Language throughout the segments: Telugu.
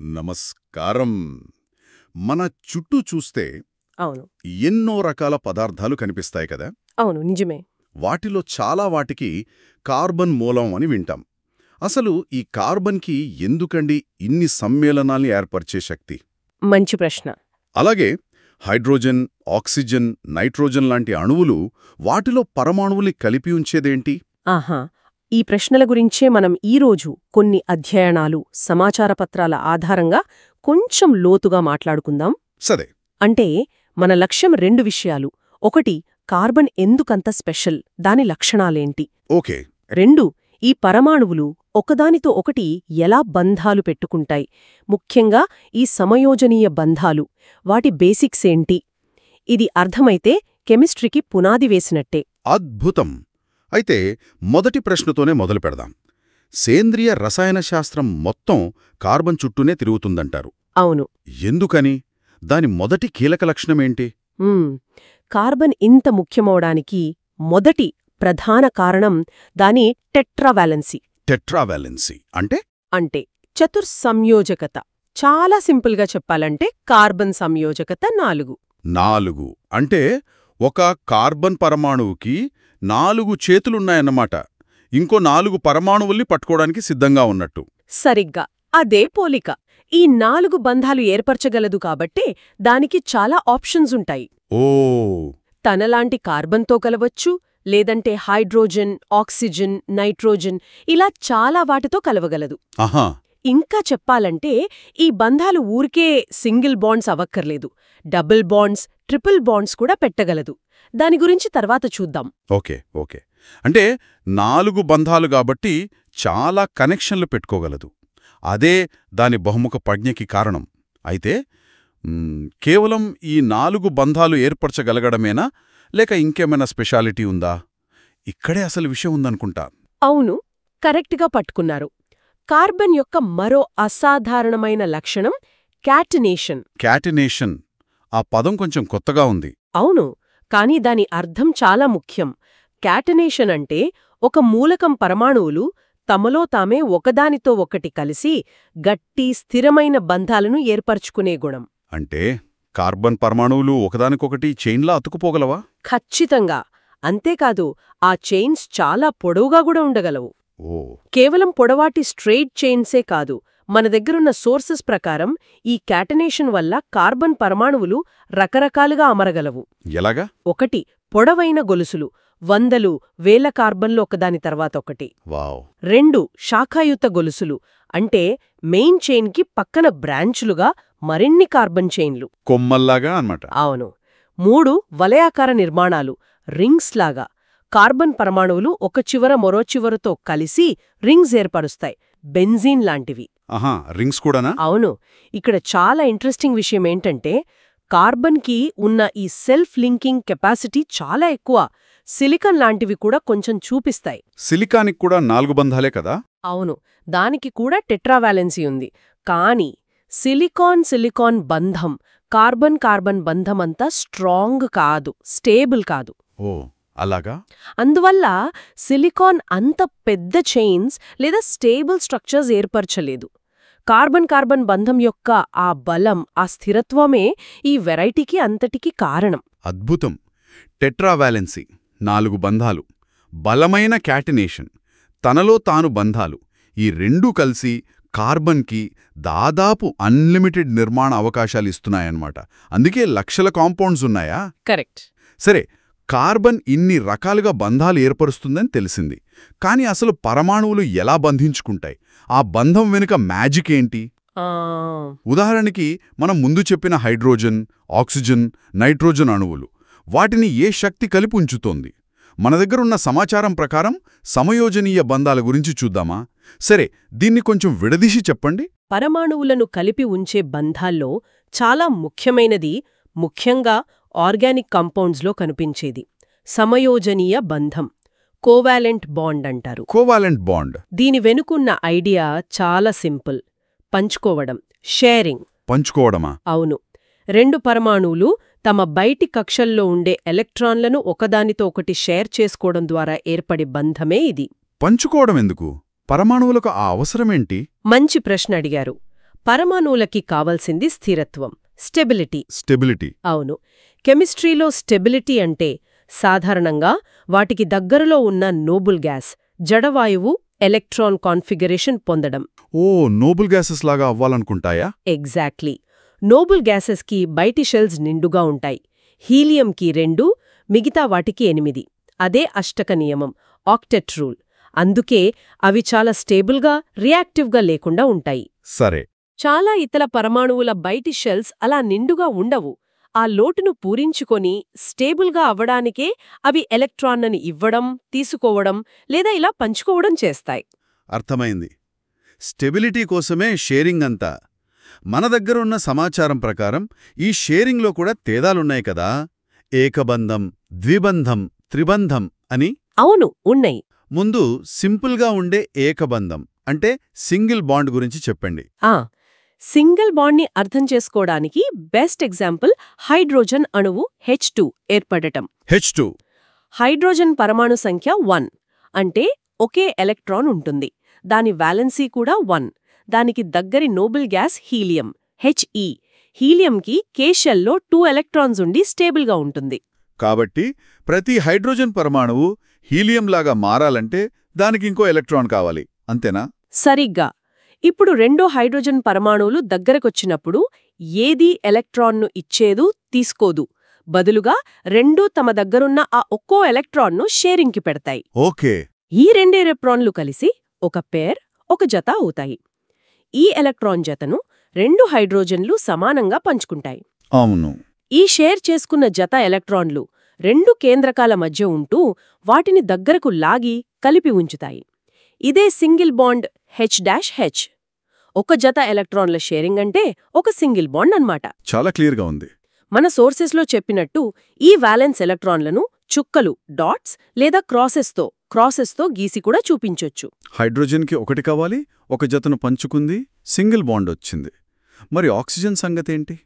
నమస్కారం. మన చుట్టూ చూస్తే అవును. ఎన్నో రకాల పదార్థాలు కనిపిస్తాయి కదా. అవును, నిజమే. వాటిలో చాలా వాటికి కార్బన్ మూలం అని వింటాం. అసలు ఈ కార్బన్కి ఎందుకండి ఇన్ని సమ్మేళనాల్ని ఏర్పరిచే శక్తి? మంచి ప్రశ్న. అలాగే హైడ్రోజన్, ఆక్సిజన్, నైట్రోజన్ లాంటి అణువులు వాటిలో పరమాణువుల్ని కలిపి ఉంచేదేంటి? ఆహా, ఈ ప్రశ్నల గురించే మనం ఈరోజు కొన్ని అధ్యయనాలు, సమాచార పత్రాల ఆధారంగా కొంచెం లోతుగా మాట్లాడుకుందాం. సరే. అంటే మన లక్ష్యం 2 విషయాలు. ఒకటి, కార్బన్ ఎందుకంత స్పెషల్, దాని లక్షణాలేంటి. ఓకే. 2, ఈ పరమాణువులు ఒకదానితో ఒకటి ఎలా బంధాలు పెట్టుకుంటాయి, ముఖ్యంగా ఈ సమయోజనీయ బంధాలు, వాటి బేసిక్స్ ఏంటి. ఇది అర్థమైతే కెమిస్ట్రీకి పునాది వేసినట్టే. అద్భుతం. అయితే మొదటి ప్రశ్నతోనే మొదలు పెడదాం. సేంద్రియ రసాయన శాస్త్రం మొత్తం కార్బన్ చుట్టూనే తిరుగుతుందంటారు. అవును. ఎందుకని? దాని మొదటి కీలక లక్షణమేంటి? కార్బన్ ఇంత ముఖ్యమవడానికి మొదటి ప్రధాన కారణం దాని టెట్రావాలెన్సీ. టెట్రావాలెన్సీ అంటే చతుర్సంయోజకత. చాలా సింపుల్గా చెప్పాలంటే కార్బన్ సంయోజకత 4. 4 అంటే ఒక కార్బన్ పరమాణువుకి 4 చేతులున్నాయన్నమాట. ఇంకో 4 పరమాణువుల్ని పట్టుకోవడానికి సిద్ధంగా ఉన్నట్టు. సరిగ్గా అదే పోలిక. ఈ 4 బంధాలు ఏర్పరచగలదు కాబట్టే దానికి చాలా ఆప్షన్స్ ఉంటాయి. ఓ. తనలాంటి కార్బన్తో కలవచ్చు, లేదంటే హైడ్రోజన్, ఆక్సిజన్, నైట్రోజన్, ఇలా చాలా వాటితో కలవగలదు. ఆహా. ఇంకా చెప్పాలంటే ఈ బంధాలు ఊరికే సింగిల్ బాండ్స్ అవ్వక్కర్లేదు. డబుల్ బాండ్స్, ట్రిపుల్ బాండ్స్ కూడా పెట్టగలదు. దాని గురించి తర్వాత చూద్దాం. ఓకే. అంటే 4 బంధాలు కాబట్టి చాలా కనెక్షన్లు పెట్టుకోగలదు. అదే దాని బహుముఖ ప్రజ్ఞకి కారణం. అయితే కేవలం ఈ 4 బంధాలు ఏర్పరచగలగడమేనా, లేక ఇంకేమైనా స్పెషాలిటీ ఉందా? ఇక్కడే అసలు విషయం ఉందనుకుంటా. అవును, కరెక్ట్గా పట్టుకున్నారు. కార్బన్ యొక్క మరో అసాధారణమైన లక్షణం క్యాటినేషన్. క్యాటినేషన్. ఆ పదం కొంచెం కొత్తగా ఉంది. అవును, కానీ దాని అర్థం చాలా ముఖ్యం. క్యాటినేషన్ అంటే ఒక మూలకం పరమాణువులు తమలో తామే ఒకదానితో ఒకటి కలిసి గట్టి, స్థిరమైన బంధాలను ఏర్పరచుకునే గుణం. అంటే కార్బన్ పరమాణువులు ఒకదానికొకటి చైన్లా అతుకుపోగలవా? ఖచ్చితంగా. అంతేకాదు, ఆ చైన్స్ చాలా పొడవుగా కూడా ఉండగలవు. ఓ. కేవలం పొడవాటి స్ట్రెయిట్ చైన్సే కాదు, మన దగ్గరున్న సోర్సెస్ ప్రకారం ఈ క్యాటనేషన్ వల్ల కార్బన్ పరమాణువులు రకరకాలుగా అమరగలవు. ఎలాగా? 1, పొడవైన గొలుసులు, వందలు, వేల కార్బన్లు ఒకదాని తర్వాత ఒకటి. వావ్. 2, శాఖాయుత గొలుసులు, అంటే మెయిన్ చైన్కి పక్కన బ్రాంచులుగా మరిన్ని కార్బన్ చైన్లు. కొమ్మల్లాగా అన్నమాట. అవును. 3, వలయాకార నిర్మాణాలు, రింగ్స్ లాగా. కార్బన్ పరమాణువులు ఒక చివర మరో చివరతో కలిసి రింగ్స్ ఏర్పరుస్తాయి, బెంజీన్ లాంటివి. ఆహా, రింగ్స్ కూడానా? అవును. ఇక్కడ చాలా ఇంట్రెస్టింగ్ విషయమేంటంటే కార్బన్కి ఉన్న ఈ సెల్ఫ్ లింకింగ్ కెపాసిటీ చాలా ఎక్కువ. సిలికాన్ లాంటివి కూడా కొంచెం చూపిస్తాయి. సిలికానికి కూడా 4 బంధాలే కదా? అవును, దానికి కూడా టెట్రావాలెన్సీ ఉంది. కానీ సిలికాన్ బంధం, కార్బన్ బంధమంతా స్ట్రాంగ్ కాదు, స్టేబుల్ కాదు. ఓ, అలాగా? అందువల్ల సిలికాన్ అంత పెద్ద చైన్స్ లేదా స్టేబుల్ స్ట్రక్చర్స్ ఏర్పరచలేదు. కార్బన్ బంధం యొక్క ఆ బలం, ఆ స్థిరత్వమే ఈ వెరైటీకి అంతటికీ కారణం. అద్భుతం. టెట్రావాలెన్సీ, 4 బంధాలు, బలమైన క్యాటినేషన్, తనలో తాను బంధాలు, ఈ రెండూ కలిసి కార్బన్కి దాదాపు అన్లిమిటెడ్ నిర్మాణ అవకాశాలు ఇస్తున్నాయన్నమాట. అందుకే లక్షల కాంపౌండ్స్ ఉన్నాయా? కరెక్ట్. సరే, కార్బన్ ఇన్ని రకాలుగా బంధాలు ఏర్పరుస్తుందని తెలిసింది. కాని అసలు పరమాణువులు ఎలా బంధించుకుంటాయి? ఆ బంధం వెనుక మ్యాజిక్ ఏంటి? ఉదాహరణకి మనం ముందు చెప్పిన హైడ్రోజన్, ఆక్సిజన్, నైట్రోజన్ అణువులు, వాటిని ఏ శక్తి కలిపి ఉంచుతోంది? మన దగ్గరున్న సమాచారం ప్రకారం సమయోజనీయ బంధాల గురించి చూద్దామా? సరే, దీన్ని కొంచెం విడదీసి చెప్పండి. పరమాణువులను కలిపి ఉంచే బంధాల్లో చాలా ముఖ్యమైనది, ముఖ్యంగా ఆర్గానిక్ కంపౌండ్స్లో కనిపించేది సమయోజనీయ బంధం, కోవాలెంట్ బాండ్ అంటారు. Covalent bond. దీని వెనుకున్న ఐడియా చాలా సింపుల్. పంచుకోవడం, షేరింగ్. పంచుకోవడమా? అవును. 2 పరమాణువులు తమ బయటి కక్షల్లో ఉండే ఎలక్ట్రాన్లను ఒకదానితో ఒకటి షేర్ చేసుకోవడం ద్వారా ఏర్పడే బంధమే ఇది. పంచుకోవడం ఎందుకు? పరమాణువులకు ఆ అవసరమేంటి? మంచి ప్రశ్న అడిగారు. పరమాణువులకి కావలసింది స్థిరత్వం, స్టెబిలిటీ. స్టెబిలిటీ. అవును. కెమిస్ట్రీలో స్టెబిలిటీ అంటే సాధారణంగా వాటికి దగ్గరలో ఉన్న నోబుల్ గ్యాస్, జడవాయువు, ఎలక్ట్రాన్ కాన్ఫిగరేషన్ పొందడం. ఓ, నోబుల్ గ్యాసెస్ లాగా అవ్వాలనుకుంటాయా? ఎగ్జాక్ట్లీ. నోబుల్ గ్యాసెస్కి బయటి షెల్స్ నిండుగా ఉంటాయి. హీలియంకి 2, మిగతా వాటికి 8. అదే అష్టక నియమం, ఆక్టెట్ రూల్. అందుకే అవి చాలా స్టేబుల్గా, రియాక్టివ్గా లేకుండా ఉంటాయి. సరే. చాలా ఇతర పరమాణువుల బయటి షెల్స్ అలా నిండుగా ఉండవు. ఆ లోటును పూరించుకొని స్టేబుల్గా అవ్వడానికే అవి ఎలక్ట్రాన్లని ఇవ్వడం, తీసుకోవడం లేదా ఇలా పంచుకోవడం చేస్తాయి. అర్థమైంది. స్టెబిలిటీ కోసమే షేరింగ్ అంతా. మన దగ్గరున్న సమాచారం ప్రకారం ఈ షేరింగ్లో కూడా తేడాలున్నాయి కదా. ఏకబంధం, ద్విబంధం, త్రిబంధం అని. అవును, ఉన్నాయి. ముందు సింపుల్గా ఉండే ఏకబంధం అంటే సింగిల్ బాండ్ గురించి చెప్పండి. సింగిల్ బాండ్ని అర్థం చేసుకోవడానికి బెస్ట్ ఎగ్జాంపుల్ హైడ్రోజన్ అణువు H2 ఏర్పడటం. H2. హైడ్రోజన్ పరమాణు సంఖ్య 1, అంటే ఒకే ఎలక్ట్రాన్ ఉంటుంది. దాని వాలెన్సీ కూడా 1. దానికి దగ్గరి నోబుల్ గ్యాస్ హీలియం, He. హీలియంకి K షెల్లో 2 ఎలక్ట్రాన్స్ ఉండి స్టేబుల్గా ఉంటుంది. కాబట్టి ప్రతి హైడ్రోజన్ పరమాణువు హీలియంలాగా మారాలంటే దానికి ఇంకో ఎలక్ట్రాన్ కావాలి, అంతేనా? సరిగ్గా. ఇప్పుడు రెండో హైడ్రోజన్ పరమాణువులు దగ్గరకొచ్చినప్పుడు ఏదీ ఎలక్ట్రాన్ను ఇచ్చేదు, తీసుకోదు. బదులుగా రెండూ తమ దగ్గరున్న ఆ ఒక్కో ఎలక్ట్రాన్ను షేరింగ్కి పెడతాయి. ఓకే. ఈ 2 ఎలక్ట్రాన్లు కలిసి ఒక పేర్, ఒక జత అవుతాయి. ఈ ఎలక్ట్రాన్ జతను 2 హైడ్రోజన్లు సమానంగా పంచుకుంటాయి. అవును. ఈ షేర్ చేసుకున్న జత ఎలక్ట్రాన్లు 2 కేంద్రకాల మధ్య ఉంటూ వాటిని దగ్గరకు లాగి కలిపి ఉంచుతాయి. ఇదే సింగిల్ బాండ్ H-H. ఒక జత ఎలక్ట్రాన్ల షేరింగ్ అంటే ఒక సింగిల్ బాండ్ అన్నమాట. చాలా క్లియర్గా ఉంది. మన సోర్సెస్లో చెప్పినట్టు ఈ వాలెన్స్ ఎలక్ట్రాన్లను చుక్కలు, డాట్స్ లేదా క్రాసెస్తో గీసి కూడా చూపించొచ్చు. హైడ్రోజన్కి 1 కావాలి, ఒక జతను పంచుకుంది, సింగిల్ బాండ్ వచ్చింది. మరి ఆక్సిజన్ సంగతేంటి?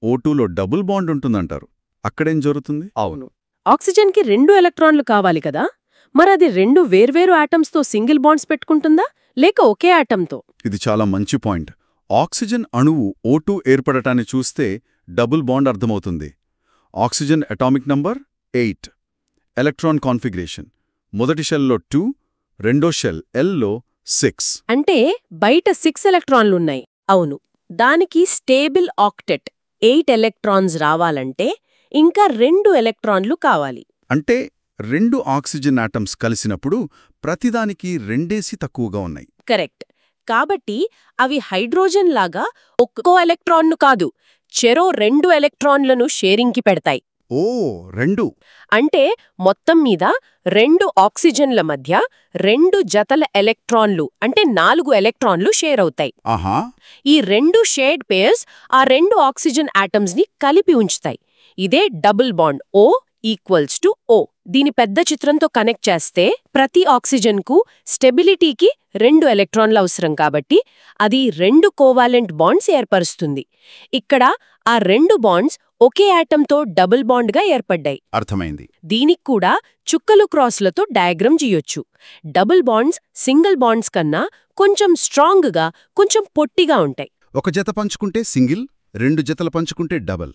O2లో డబుల్ బాండ్ ఉంటుందంటారు. అక్కడేం జరుగుతుంది? అవును, ఆక్సిజన్కి 2 ఎలక్ట్రాన్లు కావాలి కదా. మరది 2 వేర్వేరు ఆటమ్స్తో సింగిల్ బాండ్స్ పెట్టుకుంటుందా, లేక ఒకే ఆటంతో? ఇది చాలా మంచి పాయింట్. ఆక్సిజన్ అణువు O2 ఏర్పడటాన్ని చూస్తే డబుల్ బాండ్ అర్థమవుతుంది. Oxygen atomic number 8. Electron configuration మొదటి షెల్లో 2, రెండో షెల్ Lలో 6. అంటే బయట 6 ఎలక్ట్రాన్లున్నాయి. అవును. దానికి స్టేబుల్ ఆక్టెట్ 8 ఎలక్ట్రాన్స్ రావాలంటే ఇంకా 2 ఎలక్ట్రాన్లు కావాలి. అంటే 2 ఆక్సిజన్ ఆటమ్స్ కలిసినప్పుడు ప్రతిదానికి 2 తక్కువగా ఉన్నాయి. కరెక్ట్. కాబట్టి అవి హైడ్రోజన్ లాగా ఒక్కో ఎలక్ట్రాన్ను కాదు, చెరో 2 ఎలక్ట్రాన్లను షేరింగ్కి పెడతాయి. ఓ, 2. అంటే మొత్తం మీద 2 ఆక్సిజన్ల మధ్య 2 జతల ఎలక్ట్రాన్లు అంటే 4 ఎలక్ట్రాన్లు షేర్ అవుతాయి. ఆహా. ఈ 2 షేర్డ్ పేర్స్ ఆ 2 ఆక్సిజన్ ఆటమ్స్ని కలిపి ఉంచుతాయి. ఇదే డబుల్ బాండ్ O=O. దీని పెద్ద చిత్రంతో కనెక్ట్ చేస్తే ప్రతి ఆక్సిజన్కు స్టెబిలిటీకి 2 ఎలక్ట్రాన్లు అవసరం కాబట్టి అది 2 కోవాలెంట్ బాండ్స్ ఏర్పరుస్తుంది. ఇక్కడ ఆ 2 బాండ్స్ ఒకే ఆటంతో డబుల్ బాండ్గా ఏర్పడ్డాయి. అర్థమైంది. దీనికి కూడా చుక్కలు క్రాస్లతో డయాగ్రమ్ చేయొచ్చు. డబుల్ బాండ్స్ సింగిల్ బాండ్స్ కన్నా కొంచెం స్ట్రాంగ్గా, కొంచెం పొట్టిగా ఉంటాయి. ఒక జత పంచుకుంటే సింగిల్, 2 జతలు పంచుకుంటే డబల్.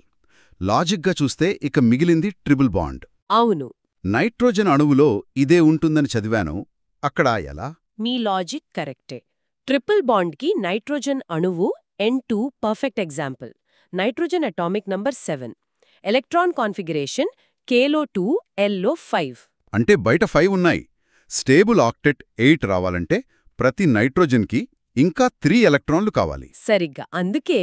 లాజిక్గా చూస్తే ఇక మిగిలింది ట్రిపుల్ బాండ్. అవును. నైట్రోజన్ అణువులో ఇదే ఉంటుందని చదివాను. అక్కడ ఎలా? మీ లాజిక్ కరెక్టే. ట్రిపుల్ బాండ్కి నైట్రోజన్ అణువు N2 perfect example. Nitrogen atomic number 7. Electron configuration Kలో 2, Lలో 5. అంటే బయట 5 ఉన్నాయి. స్టేబుల్ ఆక్టెట్ 8 రావాలంటే ప్రతి నైట్రోజన్కి ఇంకా 3 ఎలక్ట్రాన్లు కావాలి. సరిగ్గా. అందుకే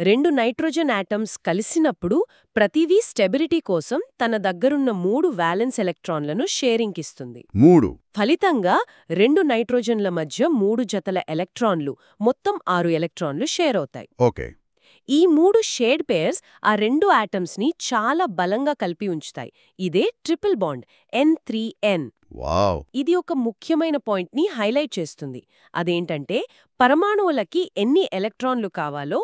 2 నైట్రోజన్ ఆటమ్స్ కలిసినప్పుడు ప్రతిదీ స్టెబిలిటీ కోసం తన దగ్గరున్న 3 వాలెన్స్ ఎలక్ట్రాన్లను షేరింగ్కిస్తుంది. 3. ఫలితంగా 2 నైట్రోజన్ల మధ్య 3 జతల ఎలక్ట్రాన్లు, మొత్తం 6 ఎలక్ట్రాన్లు షేర్ అవుతాయి. ఓకే. ఈ 3 షేడ్ పేర్స్ ఆ 2 ఆటమ్స్ని చాలా బలంగా కలిపి ఉంచుతాయి. ఇదే ట్రిపుల్ బాండ్ N3N. వావ్. ఇది ఒక ముఖ్యమైన పాయింట్ని హైలైట్ చేస్తుంది. అదేంటంటే పరమాణువులకి ఎన్ని ఎలక్ట్రాన్లు కావాలో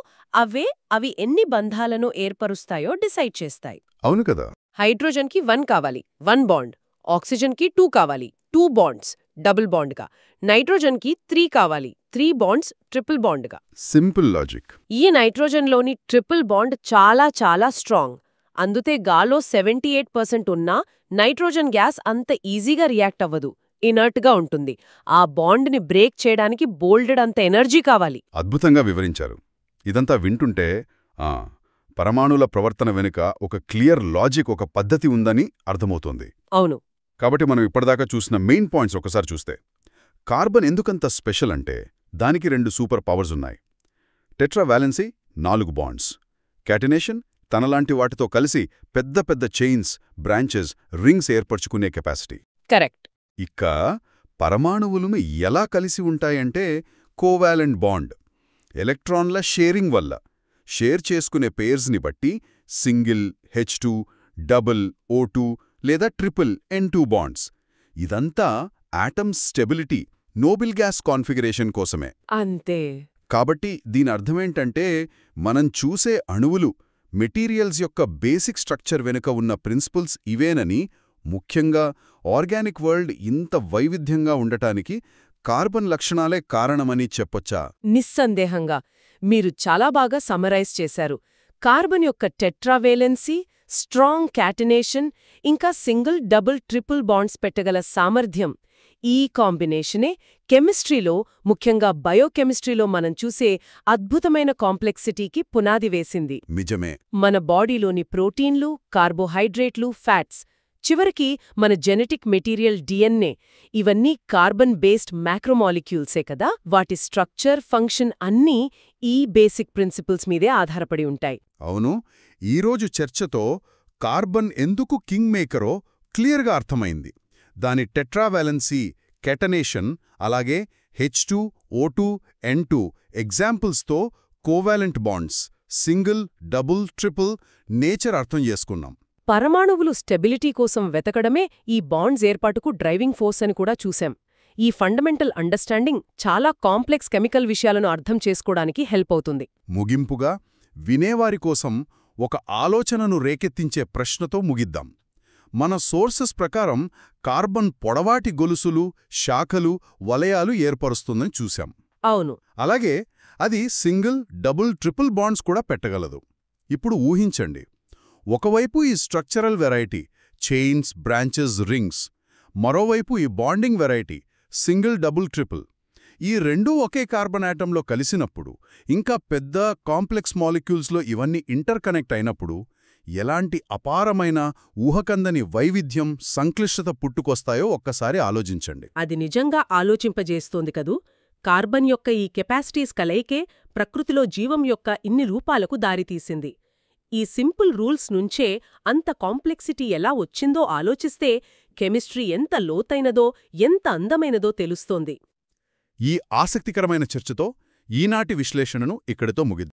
అవి ఎన్ని బంధాలను ఏర్పరుస్తాయో డిసైడ్ చేస్తాయి. అవును కదా. హైడ్రోజన్కి 1 కావాలి, 1 బాండ్. ఆక్సిజన్కి 2 కావాలి, 2 బాండ్స్. డబుల్ బాండ్గా, నైట్రోజన్కి 3 కావాలి, 3 బాండ్స్ ట్రిపుల్ బాండ్గా. Simple logic. ఈ నైట్రోజన్లోని ట్రిపుల్ బాండ్ చాలా చాలా స్ట్రాంగ్. అందుతే గాల్లో 78% ఉన్నా నైట్రోజన్ గ్యాస్ అంత ఈజీగా రియాక్ట్ అవ్వదు, ఇనర్ట్గా ఉంటుంది. ఆ బాండ్ని బ్రేక్ చేయడానికి బోల్డెడ్ అంత ఎనర్జీ కావాలి. అద్భుతంగా వివరించారు. ఇదంతా వింటుంటే పరమాణుల ప్రవర్తన వెనుక ఒక క్లియర్ లాజిక్, ఒక పద్ధతి ఉందని అర్థమవుతోంది. అవును. కాబట్టి మనం ఇప్పటిదాకా చూసిన మెయిన్ పాయింట్స్ ఒకసారి చూస్తే, కార్బన్ ఎందుకంత స్పెషల్ అంటే దానికి 2 సూపర్ పవర్స్ ఉన్నాయి. టెట్రావాలెన్సీ 4 బాండ్స్, క్యాటినేషన్ తనలాంటి వాటితో కలిసి పెద్ద పెద్ద చైన్స్, బ్రాంచెస్, రింగ్స్ ఏర్పరచుకునే కెపాసిటీ. కరెక్ట్. ఇక పరమాణువులు ఎలా కలిసి ఉంటాయంటే కోవాలెంట్ బాండ్, ఎలక్ట్రాన్ల షేరింగ్ వల్ల. షేర్ చేసుకునే పేర్స్ని బట్టి సింగిల్ H2, డబుల్ O2 లేదా ట్రిపుల్ N2 బాండ్స్. ఇదంతా atoms stability, noble gas configuration కోసమే. అంతే. కాబట్టి దీని అర్థమేంటంటే మనం చూసే అణువులు, మెటీరియల్స్ యొక్క బేసిక్ స్ట్రక్చర్ వెనుక ఉన్న ప్రిన్సిపల్స్ ఇవేనని, ముఖ్యంగా ఆర్గానిక్ వరల్డ్ ఇంత వైవిధ్యంగా ఉండటానికి కార్బన్ లక్షణాలే కారణమని చెప్పొచ్చా? నిస్సందేహంగా. మీరు చాలా బాగా సమరైజ్ చేశారు. కార్బన్ యొక్క టెట్రావేలెన్సీ, స్ట్రాంగ్ క్యాటినేషన్, ఇంకా సింగిల్, డబుల్, ట్రిపుల్ బాండ్స్ పెట్టగల సామర్థ్యం, ఈ కాంబినేషనే కెమిస్ట్రీలో, ముఖ్యంగా బయోకెమిస్ట్రీలో మనం చూసే అద్భుతమైన కాంప్లెక్సిటీకి పునాది వేసింది. నిజమే. మన బాడీలోని ప్రోటీన్లు, కార్బోహైడ్రేట్లు, ఫ్యాట్స్, చివరికి మన జెనెటిక్ మెటీరియల్ DNA, ఇవన్నీ కార్బన్ బేస్డ్ మ్యాక్రోమాలిక్యూల్సే కదా. వాటి స్ట్రక్చర్, ఫంక్షన్ అన్నీ ఈ బేసిక్ ప్రిన్సిపల్స్ మీదే ఆధారపడి ఉంటాయి. అవును. ఈరోజు చర్చతో కార్బన్ ఎందుకు కింగ్ మేకరో క్లియర్గా అర్థమైంది. దాని టెట్రావాలెన్సీ, కెటనేషన్, అలాగే H2, O2, N2 ఎగ్జాంపుల్స్తో covalent bonds, single, double, triple nature అర్థం చేసుకున్నాం. పరమాణువులు స్టెబిలిటీ కోసం వెతకడమే ఈ బాండ్స్ ఏర్పాటుకు డ్రైవింగ్ ఫోర్స్ అని కూడా చూశాం. ఈ ఫండమెంటల్ అండర్స్టాండింగ్ చాలా కాంప్లెక్స్ కెమికల్ విషయాలను అర్థం చేసుకోవడానికి హెల్ప్ అవుతుంది. ముగింపుగా వినేవారి కోసం ఒక ఆలోచనను రేకెత్తించే ప్రశ్నతో ముగిద్దాం. మన సోర్సెస్ ప్రకారం కార్బన్ పొడవాటి గొలుసులు, శాఖలు, వలయాలు ఏర్పరుస్తుందని చూశాం. అవును. అలాగే అది సింగిల్, డబుల్, ట్రిపుల్ బాండ్స్ కూడా పెట్టగలదు. ఇప్పుడు ఊహించండి, ఒకవైపు ఈ structural variety, chains, branches, rings, మరోవైపు ఈ bonding variety, single, double, triple. ఈ రెండూ ఒకే కార్బన్ ఆటంలో కలిసినప్పుడు, ఇంకా పెద్ద కాంప్లెక్స్ మాలిక్యూల్స్లో ఇవన్నీ ఇంటర్ కనెక్ట్ అయినప్పుడు ఎలాంటి అపారమైన, ఊహకందని వైవిధ్యం, సంక్లిష్టత పుట్టుకొస్తాయో ఒక్కసారి ఆలోచించండి. అది నిజంగా ఆలోచింపజేస్తోంది కదూ. కార్బన్ యొక్క ఈ కెపాసిటీస్ కలయికే ప్రకృతిలో జీవం యొక్క ఇన్ని రూపాలకు దారితీసింది. ఈ సింపుల్ రూల్స్ నుంచే అంత కాంప్లెక్సిటీ ఎలా వచ్చిందో ఆలోచిస్తే కెమిస్ట్రీ ఎంత లోతైనదో, ఎంత అందమైనదో తెలుస్తోంది. ఈ ఆసక్తికరమైన చర్చతో ఈనాటి విశ్లేషణను ఇక్కడితో ముగిద్దాం.